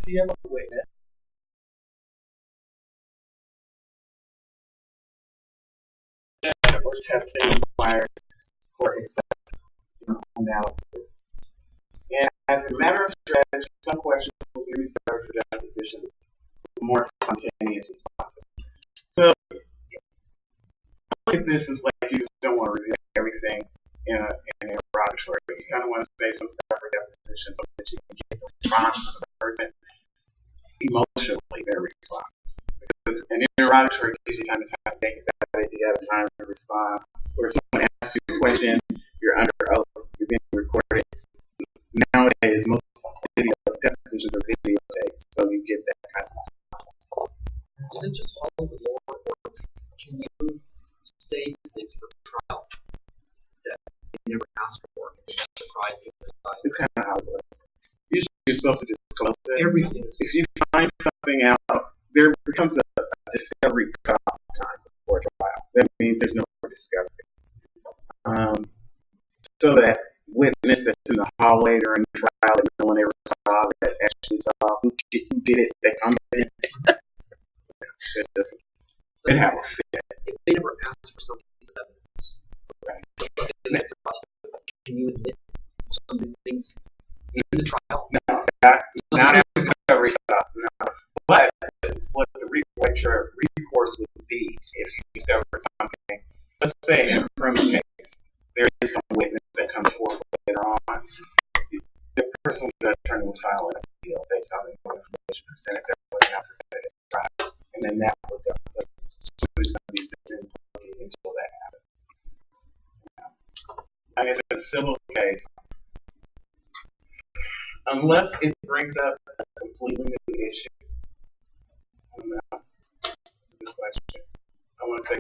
you have a witness, or testing required for exceptional analysis. And as a matter of strategy, some questions will be reserved for depositions with more spontaneous responses. So, look at this as like you just don't want to reveal everything in an interrogatory. You kind of want to save some stuff for deposition so that you can get the response of the person emotionally, their response. Because an interrogatory gives you time to kind of think about it, you have time to respond. Or if someone asks you a question, you're under oath, you're being recorded. Nowadays, most video depositions are videotaped, so you get that kind of response. Is it just Hollywood lore, or can you save things for trial that you never asked for and you're surprised? It's kind of how it works. Usually you're supposed to disclose it. Everything is. If you find something out, there becomes a discovery cutoff time before trial. That means there's no more discovery. So that witness that's in the hallway during trial that no one ever saw, that actually saw who did it, that comes in. It doesn't. It have a fit. If they never ask for some piece of evidence, right. Can you admit some of the things in the trial? No, not in the discovery cutoff. No. But what the recourse would be if you discover something. Let's say in a criminal case, there is some witness that comes forward later on. The person, the attorney, will file an appeal based on the information presented that was not presented at the trial, and then that would go. So there's going to be sitting until that happens. I guess in a civil case, unless it brings up a completely new issue. I don't know. That's a good question. I want to say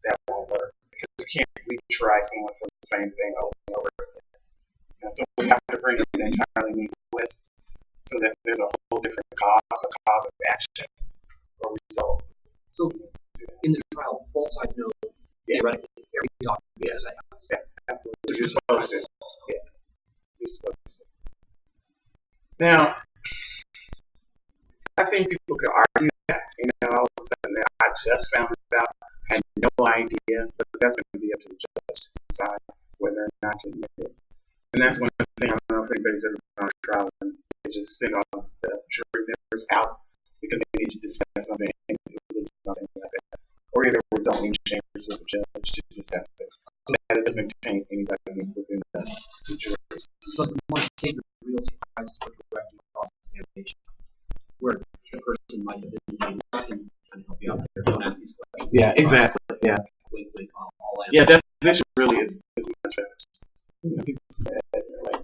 that won't work because you can't retry someone for the same thing over and over again. And so we have to bring in an entirely new twist so that there's a whole different cause of action or result. So in the trial, both sides know theoretically every document. Yes, absolutely. You're supposed to. Yeah, you're supposed to. Now, I think people could argue that, all of a sudden that I just found this out, I had no idea, but that's going to be up to the judge to decide whether or not to admit it. And that's one of the things, I don't know if anybody's ever gone to trial and they just send all the jury members out because they need to discuss something and something like that. Or either we're doing chambers with the judge to discuss it. So that it doesn't taint anybody within the jury. So you want to take the real surprises for correcting cross-examination, where the person might have been doing nothing to help you out there. Don't ask these questions. Yeah, exactly. Yeah. Yeah, deposition really is much better. People say that they're like,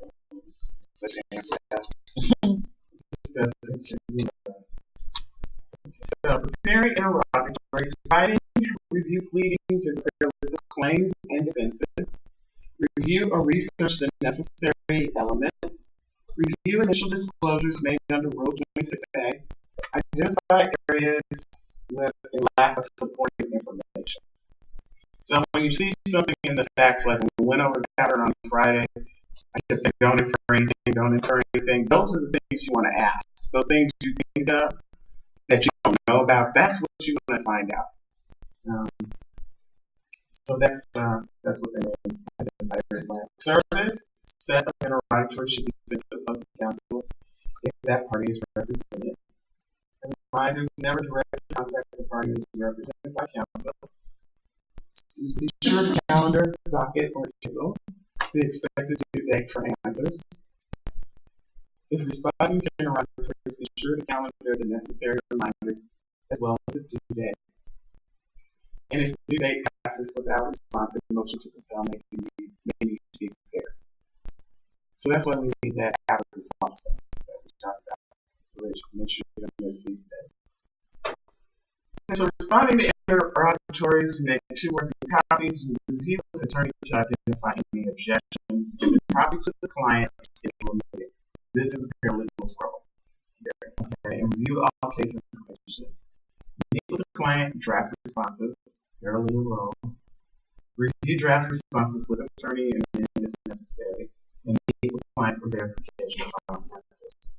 such an answer. So, preparing interrogatories, writing, review pleadings and clear list of claims and defenses, review or research the necessary elements, review initial disclosures made under Rule 26A, identify areas with a lack of supporting information. So when you see something in the facts, like when we went over the pattern on Friday, I kept saying don't infer anything. Those are the things you want to ask. Those things you think of that you don't know about, that's what you want to find out. So that's what they mean. Identify areas like service, set of interrogatory should be sent to the opposing counsel if that party is represented. And reminders, never directly contact the party who is represented by counsel. Be sure to calendar, docket, or table the expected due date for answers. If responding to interrogatories, be sure to calendar the necessary reminders as well as the due date. And if the due date passes without response, a motion to compel may need to be prepared. So that's why we need that out of response that we talked about, so that you can make sure you don't miss these dates. And so responding to interrogatories, make 2 working copies, review with attorney to identify any objections, and copy to the client if limited. This is a paralegal's role. Okay, and review all case information. Meet with the client, draft responses, paralegal role. Review draft responses with attorney and if necessary, and meet with the client for verification of final answers.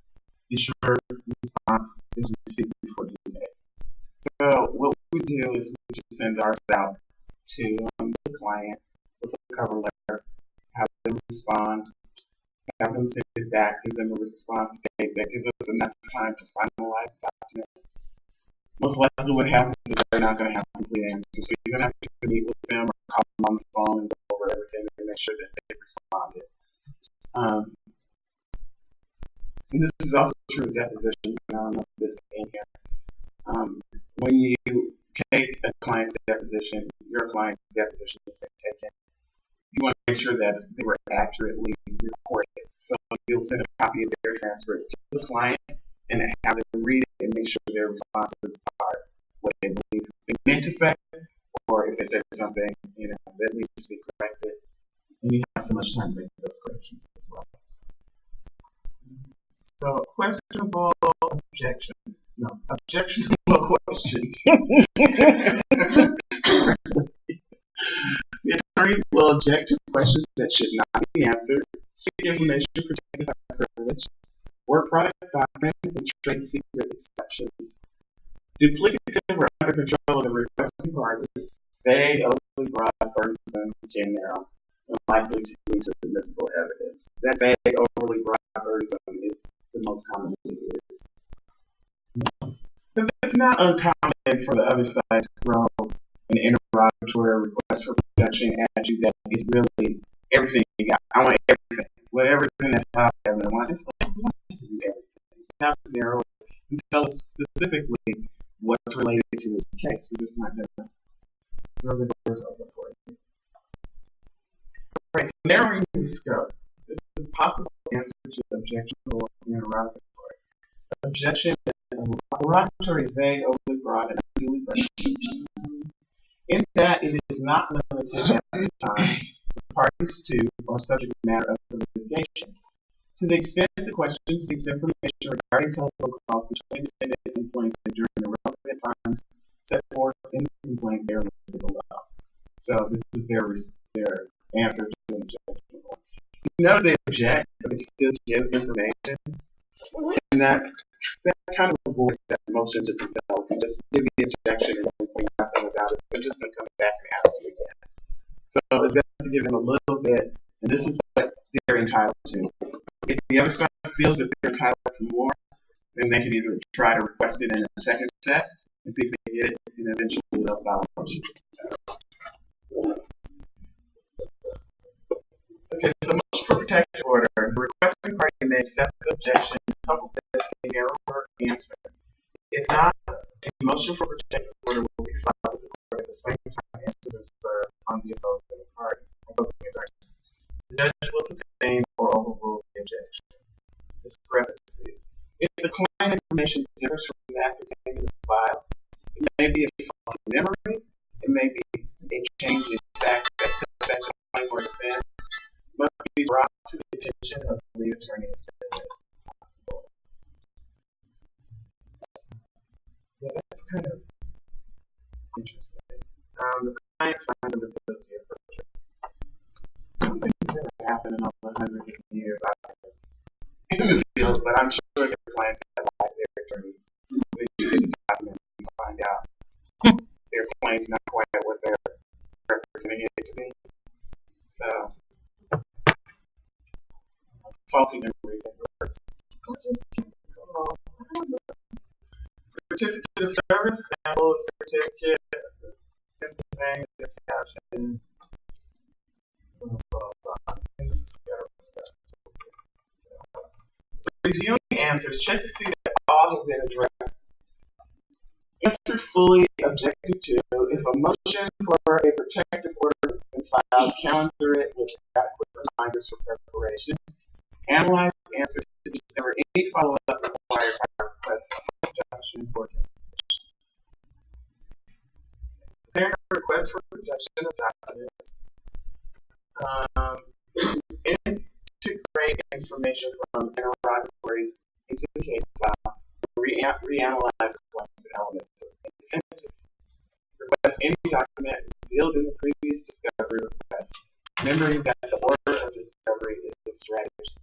Be sure the response is received before due date. So what we do is we just send ours out to the client with a cover letter, have them respond, have them send it back, give them a response date that gives us enough time to finalize the document. Most likely what happens is they're not going to have complete answers. So you're going to have to meet with them or call them on the phone and go over everything and make sure that they've responded. And this is also true of depositions. I don't know if this is in here. When you take a client's deposition, your client's deposition is taken, you want to make sure that they were accurately recorded. So you'll send a copy of their transcript to the client and have them read it and make sure their responses are what they believe they meant to say, or if they said something that needs to be corrected. And you have so much time to make those corrections as well. So questionable objections. No, objectionable questions. The attorney will object to questions that should not be answered, seek information protected by privilege, work product document, and trade secret exceptions. Duplicative or under control of the requesting party, vague, overly broad, burdensome, general, and likely to lead to admissible evidence. That vague, overly broad, burdensome is the most commonly used. Because it's not uncommon for the other side to throw an interrogatory request for production at you that is really everything you got. I want everything. Whatever's in that file cabinet, I want. It's like, we don't have to do everything. So you have to narrow it and tell us specifically what's related to this case. We're just not going to throw the doors open for you. Right, so narrowing the scope. This is possible answer to objectionable interrogatory. Objection interrogatory is vague, overly broad, and unduly burdensome. In that it is not limited at any time the parties to or subject matter of the litigation. To the extent the question seeks information regarding telephone calls between defendant and plaintiff during the relevant times set forth in the complaint, they are listed below. So this is their answer to an objection. You notice they object, but they still give information, and that kind of avoids that motion to compel. You just give the objection and then say nothing about it. They're just going to come back and ask it again. So it's best to give them a little bit, and this is what they're entitled to. If the other side feels that they're entitled to more, then they can either try to request it in a second set and see if they get it, and eventually they'll file a motion. Okay, so motion for protective order. The requesting party may accept the objection coupled with a narrower answer. If not, a motion for protective order will be filed with the court at the same time answers are served on the opposing party. The judge will sustain or overrule the objection. Discrepancies. If the client information differs from that contained in the file, it may be a faulty memory, it may be a change in fact that took effect on claim or defense, must be brought to the attention of the lead attorney as soon as possible. Yeah, that's kind of interesting. The client signs under penalty of perjury. I don't think it's ever happened in all the hundreds of years I've been in the field, but I'm sure that clients have lied to their attorneys. They do the documents and find out their claim's not quite what they're representing it to be. So, faulty memories and words. Certificate of service, sample of certificate, Pennsylvania caption, So reviewing answers, check to see that all have been addressed. Answer fully objected to. If a motion for a protective order has been filed, calendar it with adequate reminders for preparation. Analyze answers to discover any follow-up required by request of production or deposition. Prepare a request for production of documents. Integrate information from interrogatories into the case file. Reanalyze the claims and elements of independence. Request any document revealed in the previous discovery request, remembering that the order of discovery is the strategy.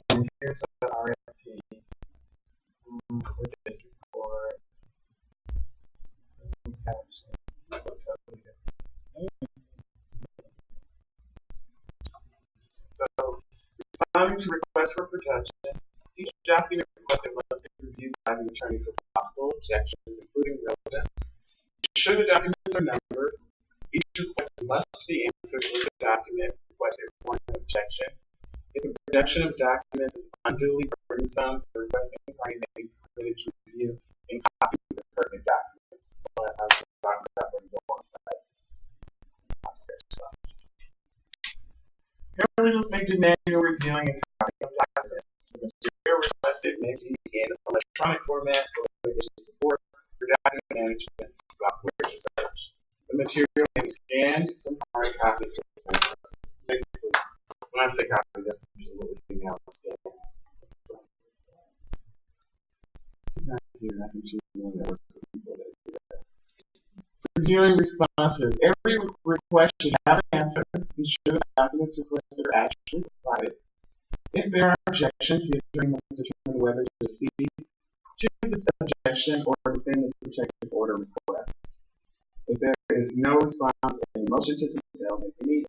And here's RFP for district court. So, responding to requests for protection, each document requested must be reviewed by the attorney for possible objections, including relevance. Should the documents are numbered, each request must be answered with the document requested for an objection. If the production of documents is unduly burdensome, the requesting party may be permitted to review and copy the pertinent documents. So I was talking about when you go on site. Paralegals may do manual reviewing and copying of documents. The material requested may be in electronic format for litigation support for document management software research. The material may be scanned from hard copy for the same purpose. Basically, when I say copy, that's usually what we do now. Scan. She's not here. I think she's the one that was people that do that. Reviewing responses. Every request should have an answer. Be sure the documents requested are actually provided. If there are objections, the attorney must determine whether to proceed to the objection or defend the protective order request. If there is no response, a motion to compel may be needed.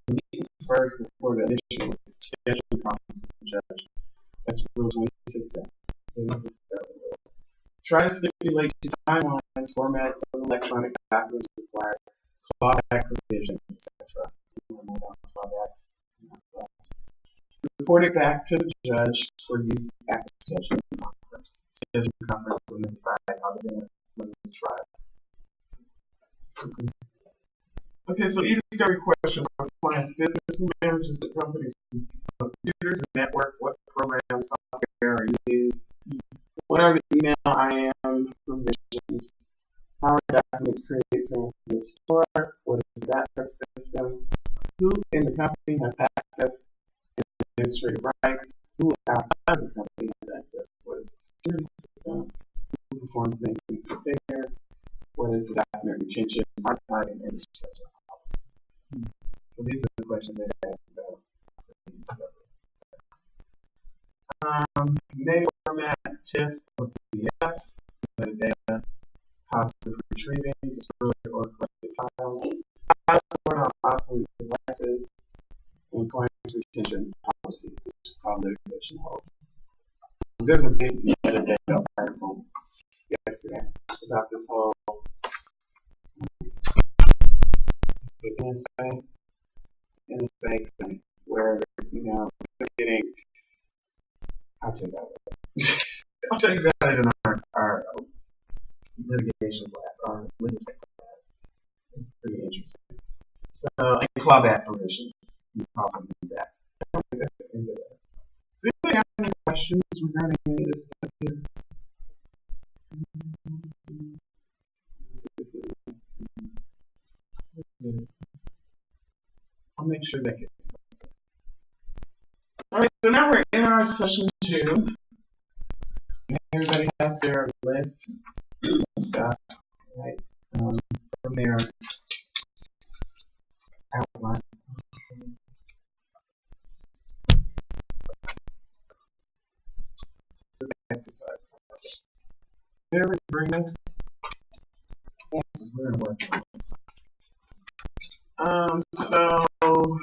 The meeting first before the initial scheduling conference with the judge. That's Rule 26A. Try to stipulate to timelines, formats of electronic documents required, clawback provisions, etc. Report it back to the judge for use at the scheduling conference. Scheduling conference will decide how they're going to run this trial. Okay, so e-discovery questions on clients' business who manages the company's computers and network, what programs, software are used, what are the email IAM provisions, how are documents created, transmitted, stored, what is the backup system, who in the company has access and administrative rights, who outside the company has access, what is the security system, who performs maintenance repair, what is the document retention, archive, and infrastructure policy. So these are the questions they asked about name format, TIFF or PDF, metadata, cost of retrieving, destroyed or corrupted files, password on obsolete devices, and client's retention policy, which is called litigation hold. There's a big metadata article yesterday about this whole NSA thing, where they're getting. I'll tell you about it. I'll tell you about it in our litigation class, our litigation class. It's pretty interesting. So, and clawback provisions, we call something that. I don't think that's the end of that. Does anybody have any questions regarding any of this stuff here? I'll make sure that gets posted. Alright, so now we're in our session 2. Everybody has their list of stuff, right, from their outline. Exercise. There we bring this. We're going to work on this. So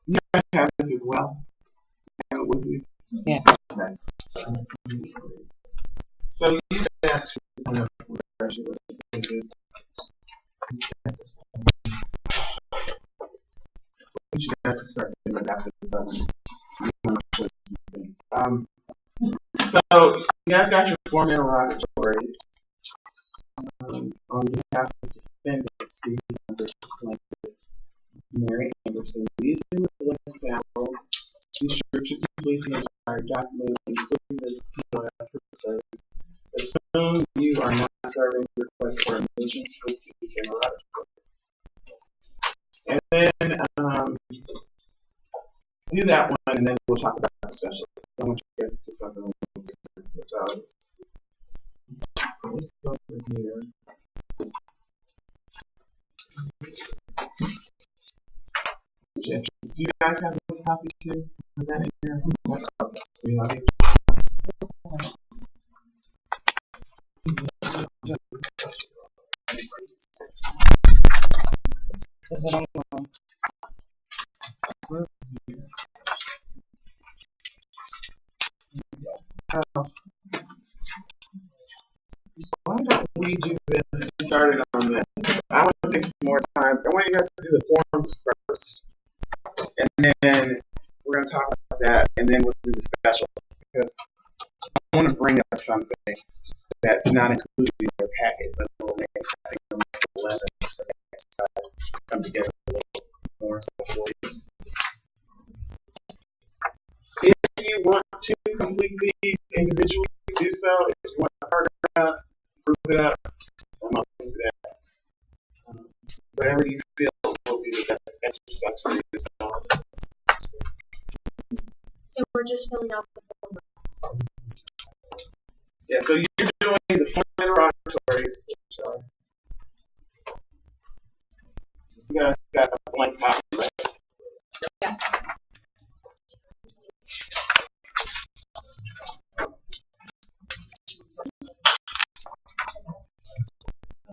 you guys have this as well. Have it with you? Yeah. Okay. So you just have to kind of refresh your list of pages. I want you guys to start thinking about this. So you guys got your form interrogatories on behalf of the defendant, Steve Mary Anderson. Using the list sample, be sure to complete the entire document, including the POS for service. Assume you are not serving requests for admissions for these interrogatories. And then do that one, and then we'll talk about the special. I want you guys to do something a little different, which let's go over here. Do you guys have this copy too? Is that in here? See how they is it on why don't we do this? We started on this. I want to take some more time. I want you guys to do the forms first. And then we're going to talk about that, and then we'll do the special. Because I want to bring up something that's not included in your packet, but it will make the lesson exercise come together a little more so for you. If you want to complete these individually, do so. If you want to hard it up, prove it up, I'm open to that. Whatever you feel will be the best exercise for yourself. So we're just filling out the form. Yeah, so you're doing the form interrogatories. You guys got a blank copy